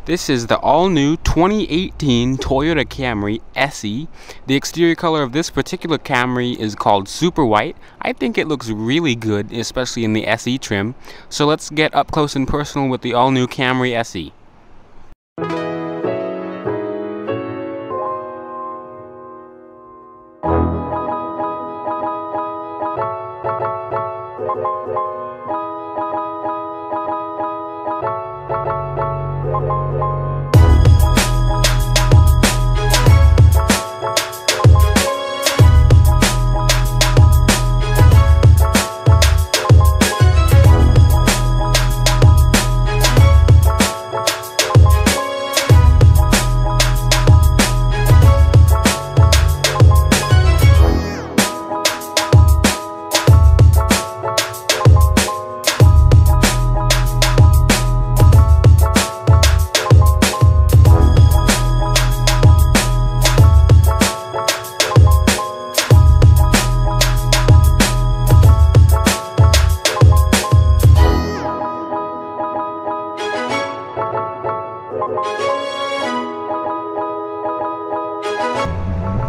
This is the all-new 2018 Toyota Camry SE. The exterior color of this particular Camry is called Super White. I think it looks really good, especially in the SE trim. So let's get up close and personal with the all-new Camry SE.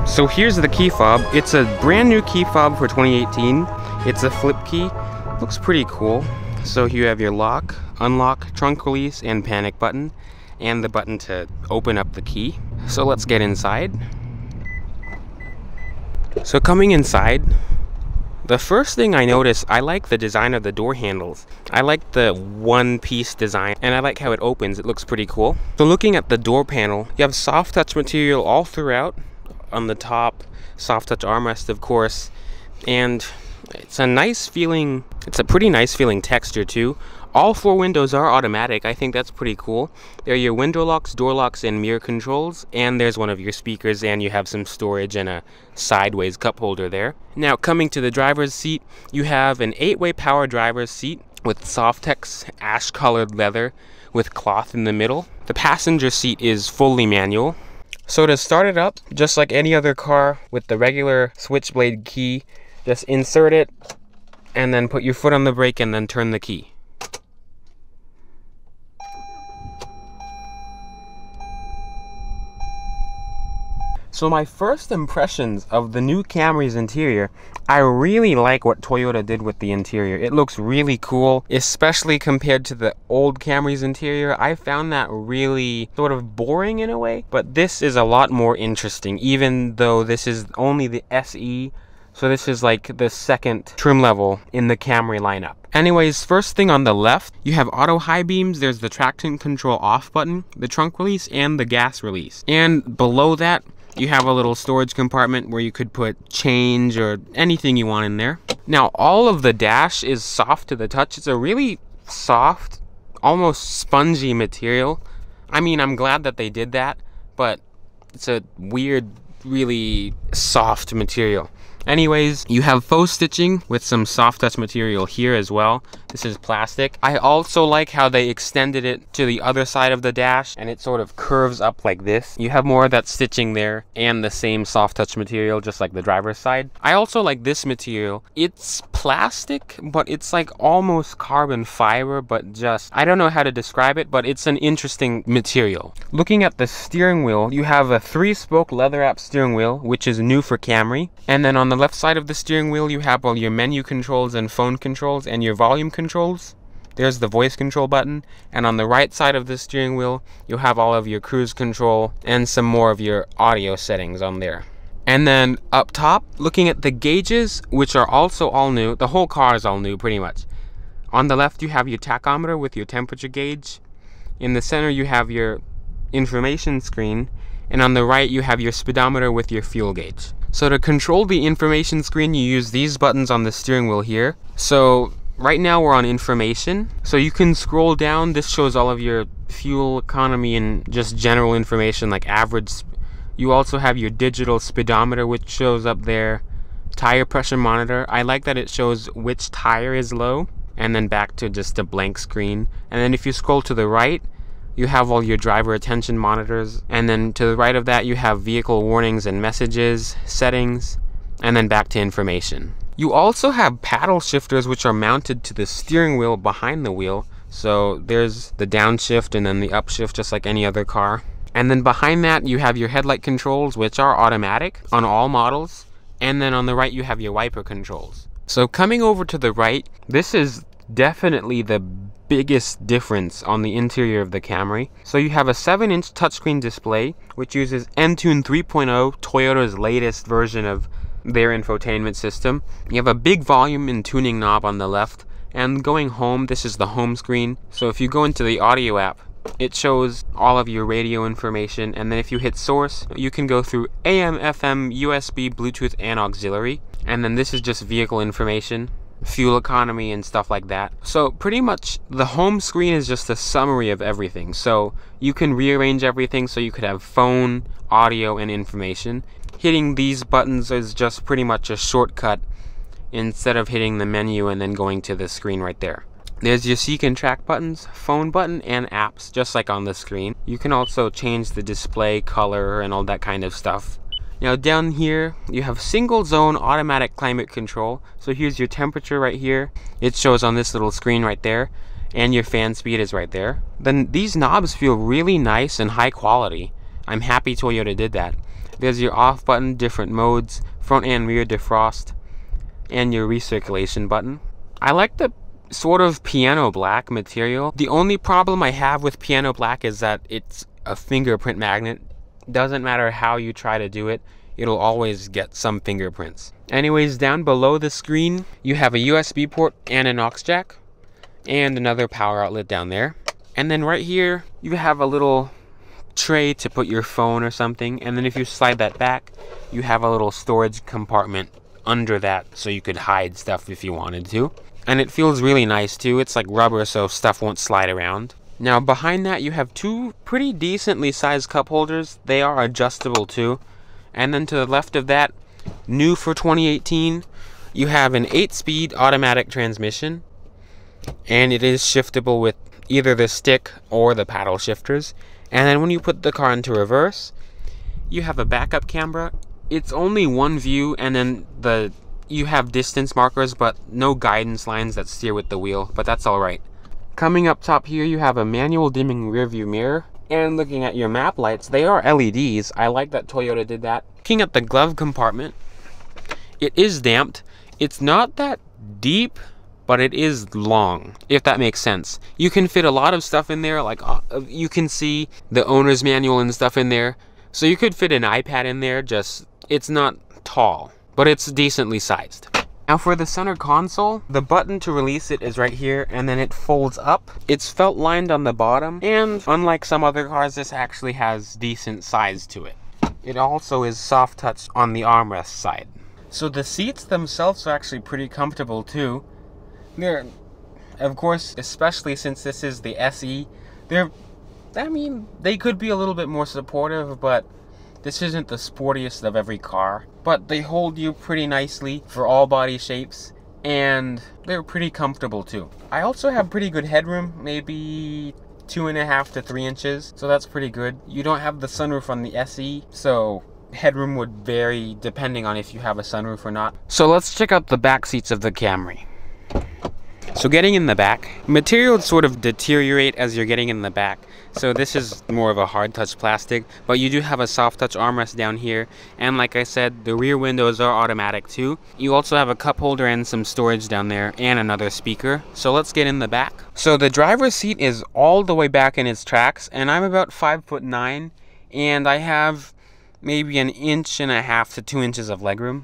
So here's the key fob. It's a brand new key fob for 2018. It's a flip key. Looks pretty cool. So you have your lock, unlock, trunk release, and panic button, and the button to open up the key. So let's get inside. So coming inside, the first thing I noticed, I like the design of the door handles. I like the one-piece design, and I like how it opens. It looks pretty cool. So looking at the door panel, you have soft touch material all throughout. On the top, soft touch armrest, of course, and it's a nice feeling. It's a pretty nice feeling texture too. All 4 windows are automatic. I think that's pretty cool. There are your window locks, door locks, and mirror controls, and there's one of your speakers, and you have some storage and a sideways cup holder there. Now coming to the driver's seat, you have an 8-way power driver's seat with Softex ash colored leather with cloth in the middle. The passenger seat is fully manual. So to start it up, just like any other car with the regular switchblade key, just insert it and then put your foot on the brake and then turn the key. So my first impressions of the new Camry's interior, I really like what Toyota did with the interior. It looks really cool, especially compared to the old Camry's interior. I found that really sort of boring in a way, but this is a lot more interesting, even though this is only the SE. So this is like the second trim level in the Camry lineup. Anyways, first thing on the left, you have auto high beams. There's the traction control off button, the trunk release, and the gas release. And below that, you have a little storage compartment where you could put change or anything you want in there. Now, all of the dash is soft to the touch. It's a really soft, almost spongy material. I mean, I'm glad that they did that, but it's a weird, really soft material. Anyways, you have faux stitching with some soft touch material here as well. This is plastic. I also like how they extended it to the other side of the dash and it sort of curves up like this. You have more of that stitching there and the same soft touch material just like the driver's side. I also like this material. It's plastic, but it's like almost carbon fiber, but just, I don't know how to describe it, but it's an interesting material. Looking at the steering wheel, you have a 3-spoke leather-wrapped steering wheel, which is new for Camry. And then on the left side of the steering wheel, you have all your menu controls and phone controls and your volume controls. There's the voice control button. And on the right side of the steering wheel, you'll have all of your cruise control and some more of your audio settings on there. And then up top, looking at the gauges, which are also all new. The whole car is all new, pretty much. On the left, you have your tachometer with your temperature gauge. In the center, you have your information screen. And on the right, you have your speedometer with your fuel gauge. So to control the information screen, you use these buttons on the steering wheel here. So right now we're on information. So you can scroll down. This shows all of your fuel economy and just general information like average. You also have your digital speedometer, which shows up there. Tire pressure monitor. I like that it shows which tire is low. And then back to just a blank screen. And then if you scroll to the right, you have all your driver attention monitors, and then to the right of that you have vehicle warnings and messages, settings, and then back to information. You also have paddle shifters which are mounted to the steering wheel behind the wheel, So there's the downshift and then the upshift, just like any other car. And then behind that you have your headlight controls, which are automatic on all models. And then on the right you have your wiper controls. So coming over to the right, this is definitely the biggest difference on the interior of the Camry. So you have a 7-inch touchscreen display, which uses Entune 3.0, Toyota's latest version of their infotainment system. You have a big volume and tuning knob on the left. And going home, this is the home screen. So if you go into the audio app, it shows all of your radio information, and then if you hit source, you can go through AM, FM, USB, Bluetooth, and auxiliary. And then this is just vehicle information, fuel economy, and stuff like that. So pretty much the home screen is just a summary of everything. So you can rearrange everything so you could have phone, audio, and information. Hitting these buttons is just pretty much a shortcut instead of hitting the menu and then going to the screen right there. There's your seek and track buttons, phone button, and apps, just like on the screen. You can also change the display color and all that kind of stuff. Now down here, you have single zone automatic climate control. So here's your temperature right here. It shows on this little screen right there. And your fan speed is right there. Then these knobs feel really nice and high quality. I'm happy Toyota did that. There's your off button, different modes, front and rear defrost, and your recirculation button. I like the sort of piano black material. The only problem I have with piano black is that it's a fingerprint magnet. Doesn't matter how you try to do it, it'll always get some fingerprints. Anyways, down below the screen you have a USB port and an aux jack and another power outlet down there. And then right here you have a little tray to put your phone or something, and then if you slide that back you have a little storage compartment under that so you could hide stuff if you wanted to. And it feels really nice too. It's like rubber, so stuff won't slide around. Now behind that you have two pretty decently sized cup holders. They are adjustable too. And then to the left of that, new for 2018, you have an 8-speed automatic transmission. And it is shiftable with either the stick or the paddle shifters. And then when you put the car into reverse, you have a backup camera. It's only one view, and then you have distance markers but no guidance lines that steer with the wheel, but that's alright. Coming up top here you have a manual dimming rear view mirror, and looking at your map lights, they are LEDs. I like that Toyota did that. Looking at the glove compartment, it is damped. It's not that deep, but it is long, if that makes sense. You can fit a lot of stuff in there, like you can see the owner's manual and stuff in there. So you could fit an iPad in there, just it's not tall, but it's decently sized. Now for the center console, the button to release it is right here, and then it folds up. It's felt lined on the bottom, and unlike some other cars, this actually has decent size to it. It also is soft touch on the armrest side. So the seats themselves are actually pretty comfortable too. They're, of course, especially since this is the SE, they could be a little bit more supportive, but this isn't the sportiest of every car. But they hold you pretty nicely for all body shapes, and they're pretty comfortable too. I also have pretty good headroom, maybe 2.5 to 3 inches, so that's pretty good. You don't have the sunroof on the SE, so headroom would vary depending on if you have a sunroof or not. So let's check out the back seats of the Camry. So getting in the back, materials sort of deteriorate as you're getting in the back. So this is more of a hard touch plastic, but you do have a soft touch armrest down here. And like I said, the rear windows are automatic too. You also have a cup holder and some storage down there and another speaker. So let's get in the back. So the driver's seat is all the way back in its tracks, and I'm about 5'9", and I have maybe 1.5 inches to 2 inches of legroom.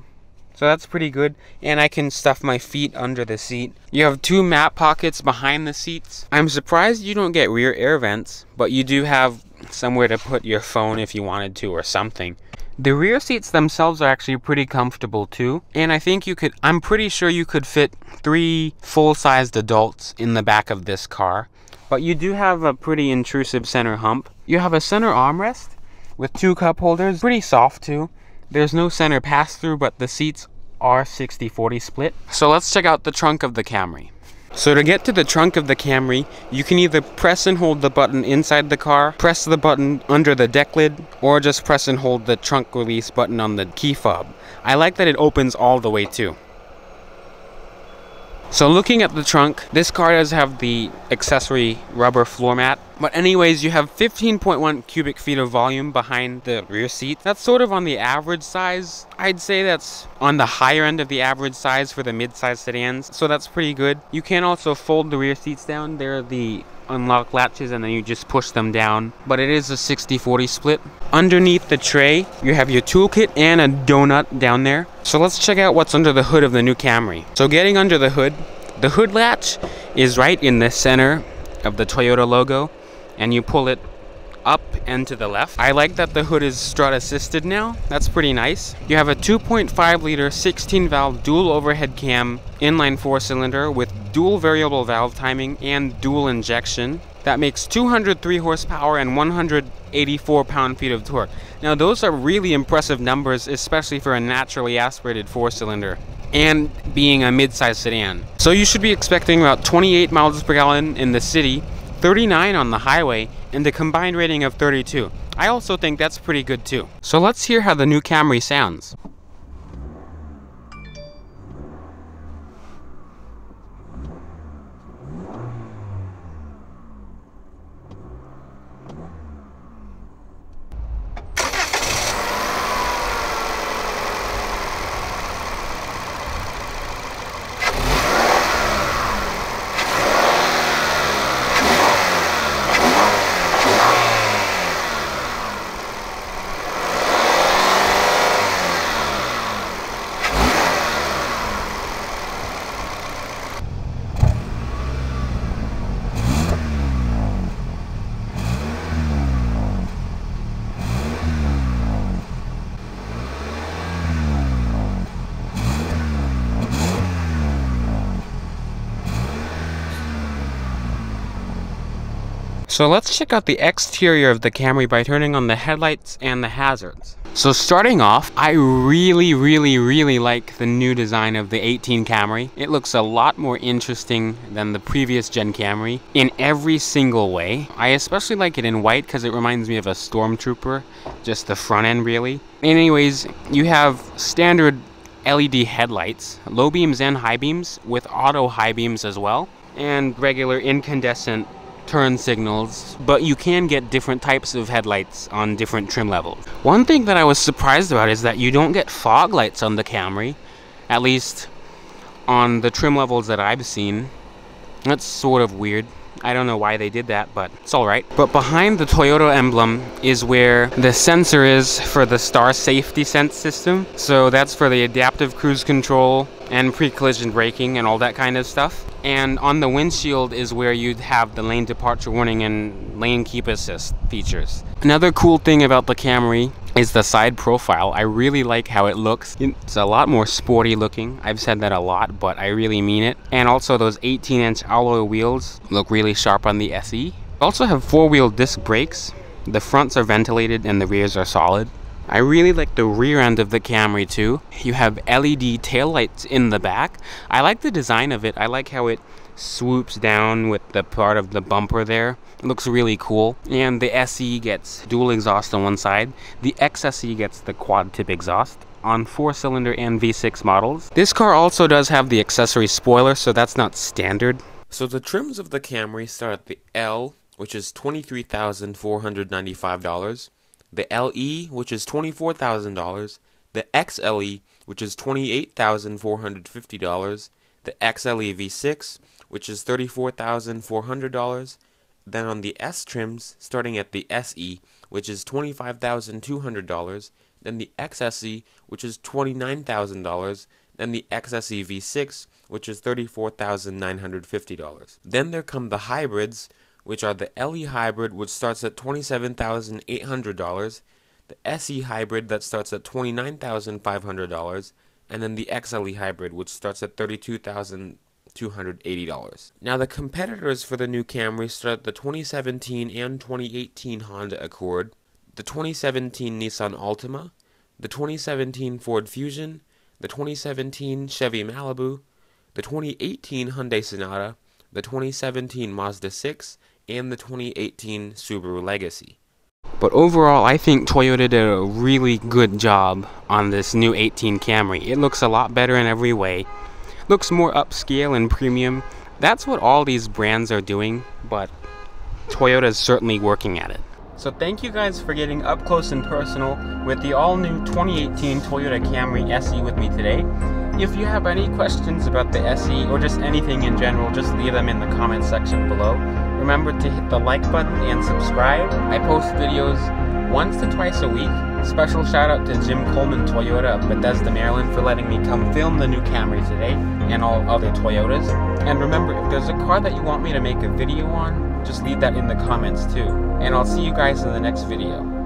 So that's pretty good, and I can stuff my feet under the seat. You have 2 map pockets behind the seats. I'm surprised you don't get rear air vents, but you do have somewhere to put your phone if you wanted to or something. The rear seats themselves are actually pretty comfortable too, and I think I'm pretty sure you could fit 3 full-sized adults in the back of this car. But you do have a pretty intrusive center hump. You have a center armrest with 2 cup holders, pretty soft too. There's no center pass-through, but the seats are 60-40 split. So let's check out the trunk of the Camry. So to get to the trunk of the Camry, you can either press and hold the button inside the car, press the button under the deck lid, or just press and hold the trunk release button on the key fob. I like that it opens all the way too. So looking at the trunk, this car does have the accessory rubber floor mat. But anyways, you have 15.1 cubic feet of volume behind the rear seat. That's sort of on the average size. I'd say that's on the higher end of the average size for the mid-size sedans. So that's pretty good. You can also fold the rear seats down. They're the unlock latches and then you just push them down. But it is a 60-40 split. Underneath the tray, you have your toolkit and a donut down there. So let's check out what's under the hood of the new Camry. So getting under the hood latch is right in the center of the Toyota logo. And you pull it up and to the left. I like that the hood is strut assisted now. That's pretty nice. You have a 2.5 liter 16 valve dual overhead cam inline 4-cylinder with dual variable valve timing and dual injection. That makes 203 horsepower and 184 pound-feet of torque. Now those are really impressive numbers, especially for a naturally aspirated 4-cylinder and being a mid-size sedan. So you should be expecting about 28 miles per gallon in the city, 39 on the highway, and a combined rating of 32. I also think that's pretty good too. So let's hear how the new Camry sounds. So let's check out the exterior of the Camry by turning on the headlights and the hazards. So starting off, I really like the new design of the 18 Camry. It looks a lot more interesting than the previous gen Camry in every single way. I especially like it in white because it reminds me of a stormtrooper, just the front end really. Anyways, you have standard LED headlights, low beams and high beams with auto high beams as well, and regular incandescent turn signals, but you can get different types of headlights on different trim levels. One thing that I was surprised about is that you don't get fog lights on the Camry, at least on the trim levels that I've seen. That's sort of weird. I don't know why they did that, but it's alright. But behind the Toyota emblem is where the sensor is for the Star Safety Sense system. So that's for the adaptive cruise control and pre-collision braking and all that kind of stuff. And on the windshield is where you'd have the lane departure warning and lane keep assist features. Another cool thing about the Camry is the side profile. I really like how it looks. It's a lot more sporty looking. I've said that a lot, but I really mean it. And also those 18-inch alloy wheels look really sharp on the SE. Also have 4-wheel disc brakes. The fronts are ventilated and the rears are solid. I really like the rear end of the Camry too. You have LED taillights in the back. I like the design of it. I like how it swoops down with the part of the bumper there. It looks really cool. And the SE gets dual exhaust on one side. The XSE gets the quad tip exhaust on 4-cylinder and V6 models. This car also does have the accessory spoiler, so that's not standard. So the trims of the Camry start at the L, which is $23,495. The LE, which is $24,000, the XLE, which is $28,450, the XLE V6, which is $34,400. Then on the S trims, starting at the SE, which is $25,200, then the XSE, which is $29,000, then the XSE V6, which is $34,950. Then there come the hybrids, which are the LE hybrid, which starts at $27,800, the SE hybrid that starts at $29,500, and then the XLE hybrid, which starts at $32,280. Now the competitors for the new Camry start at the 2017 and 2018 Honda Accord, the 2017 Nissan Altima, the 2017 Ford Fusion, the 2017 Chevy Malibu, the 2018 Hyundai Sonata, the 2017 Mazda 6, and the 2018 Subaru Legacy. But overall, I think Toyota did a really good job on this new 18 Camry. It looks a lot better in every way. looks more upscale and premium. That's what all these brands are doing, but Toyota is certainly working at it. So thank you guys for getting up close and personal with the all-new 2018 Toyota Camry SE with me today. If you have any questions about the SE or just anything in general, just leave them in the comment section below. Remember to hit the like button and subscribe. I post videos once to twice a week. Special shout out to Jim Coleman Toyota of Bethesda, Maryland for letting me come film the new Camry today and all other Toyotas. And remember, if there's a car that you want me to make a video on, just leave that in the comments too. And I'll see you guys in the next video.